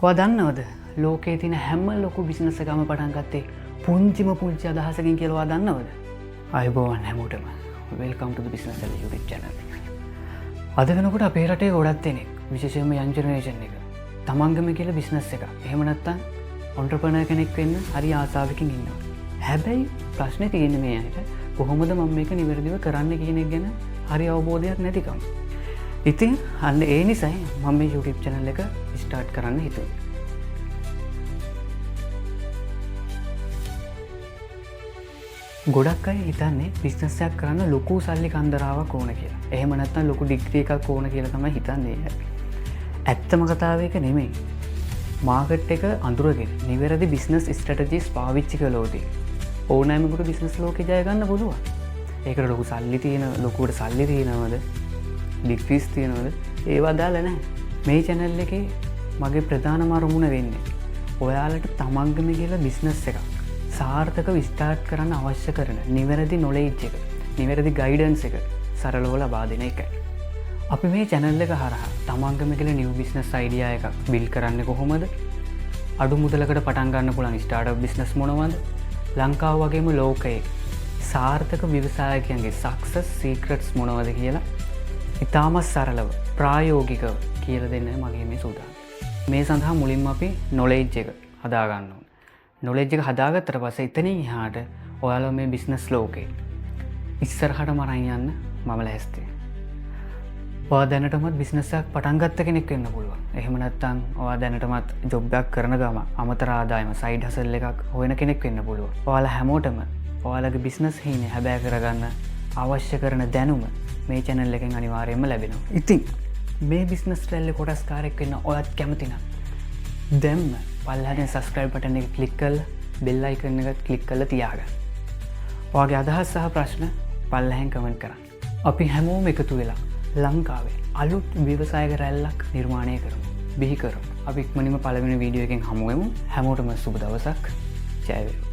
ඔයා දන්නවද ලෝකයේ තියෙන හැම ලොකු බිස්නස් එකම පටන් ගත්තේ පුංචිම පුංචි අදහසකින් කියලා ඔයා දන්නවද? අයබෝවන් හැමෝටම වෙල්කම් ටු ද බිස්නස් ඇල YouTube channel. අද වෙනකොට අපේ රටේ ගොඩක් දෙනෙක් විශේෂයෙන්ම යන් ජෙනරේෂන් එක තමන්ගම කියලා බිස්නස් එක එහෙම නැත්නම් ඔන්ටර්ප්‍රනර් කෙනෙක් වෙන්න හරි ආසාවකින් ඉන්නවා. හැබැයි ප්‍රශ්නේ තියෙන්නේ මේ අයට කොහොමද මම මේක නිවැරදිව කරන්න කියන එක ගැන හරි අවබෝධයක් නැතිකම. ඉතින් අන්න ඒ නිසයි මම මේ YouTube channel එක ස්ටාර්ට් කරන්න හිතුවේ. ගොඩක් අය හිතන්නේ බිස්නස් එකක් කරන්න ලොකු සල්ලි කන්දරාවක් ඕන කියලා. එහෙම නැත්නම් ලොකු ඩිග්‍රී එකක් ඕන කියලා තමයි හිතන්නේ. ඇත්තම කතාව ඒක නෙමෙයි. මාකට් එක අඳුරගෙන නිවැරදි බිස්නස් ස්ට්‍රැටජිස් පාවිච්චි කළොත් ඕනෑමකට බිස්නස් ලෝකේ ජය ගන්න පුළුවන්. ඒකට ලොකු සල්ලි තියෙන ලොකුවට සල්ලි තියෙනවද? ඩිග්‍රීස් තියෙනවද? ඒවා දාලා නැහැ. මේ channel එකේ මගේ ප්‍රධානම අරමුණ වෙන්නේ ඔයාලට තමන්ගම කියලා බිස්නස් එකක් සාර්ථකව ස්ටාර්ට් කරන්න අවශ්‍ය කරන නිවැරදි නොලෙජ් එක, නිවැරදි ගයිඩන්ස් එක සරලව ලබා දෙන එකයි. අපි මේ channel එක හරහා තමන්ගම කියලා නිව් බිස්නස් අයිඩියා එකක් බිල්ඩ් කරන්නේ කොහොමද? අඩු මුදලකට පටන් ගන්න පුළුවන් ස්ටාර්ට්අප් බිස්නස් මොනවද? ලංකාව වගේම ලෝකයේ සාර්ථක ව්‍යවසායකයන්ගේ සක්සස් සීක්‍රට්ස් මොනවද කියලා ඉතාමත් සරලව ප්‍රායෝගිකව කියලා දෙන්න මගේ මේ සූදානම්. මේ සඳහා මුලින්ම අපි නොලෙජ් එක හදා ගන්න ඕනේ. නොලෙජ් එක හදාගත්තට පස්සේ එතනින් එහාට ඔයාලා මේ බිස්නස් ලෝකේ ඉස්සරහට මරන් යන්න මම ලෑස්තියි. ඔයා දැනටමත් බිස්නස් එකක් පටන් ගත්ත කෙනෙක් වෙන්න පුළුවන්. එහෙම නැත්නම් ඔයා දැනටමත් ජොබ් එකක් කරන ගම අමතර ආදායම සයිඩ් හසල් එකක් හොයන කෙනෙක් වෙන්න පුළුවන්. ඔයාලා හැමෝටම ඔයාලගේ බිස්නස් හීනේ හැබෑ කරගන්න අවශ්‍ය කරන දැනුම මේ channel එකෙන් අනිවාර්යයෙන්ම ලැබෙනවා. ඉතින් මේ බිස්නස් ස්ටයිල් කොටස් කාර්යයක් වෙන්න ඔයත් කැමති නම් දැන්ම පල්ලෙහාට subscribe button එක click කරලා bell icon එක click කරලා තියාගන්න. ඔයාගේ අදහස් සහ ප්‍රශ්න පල්ලෙහෙන් comment කරන්න. අපි හැමෝම එකතු වෙලා ලංකාවේ අලුත් ව්‍යවසායක රැල්ලක් නිර්මාණය කරමු. බිහි කරමු. අපි ඉක්මනින්ම පළවෙනි වීඩියෝ එකෙන් හමු වෙමු. හැමෝටම සුබ දවසක්. ජය වේවා.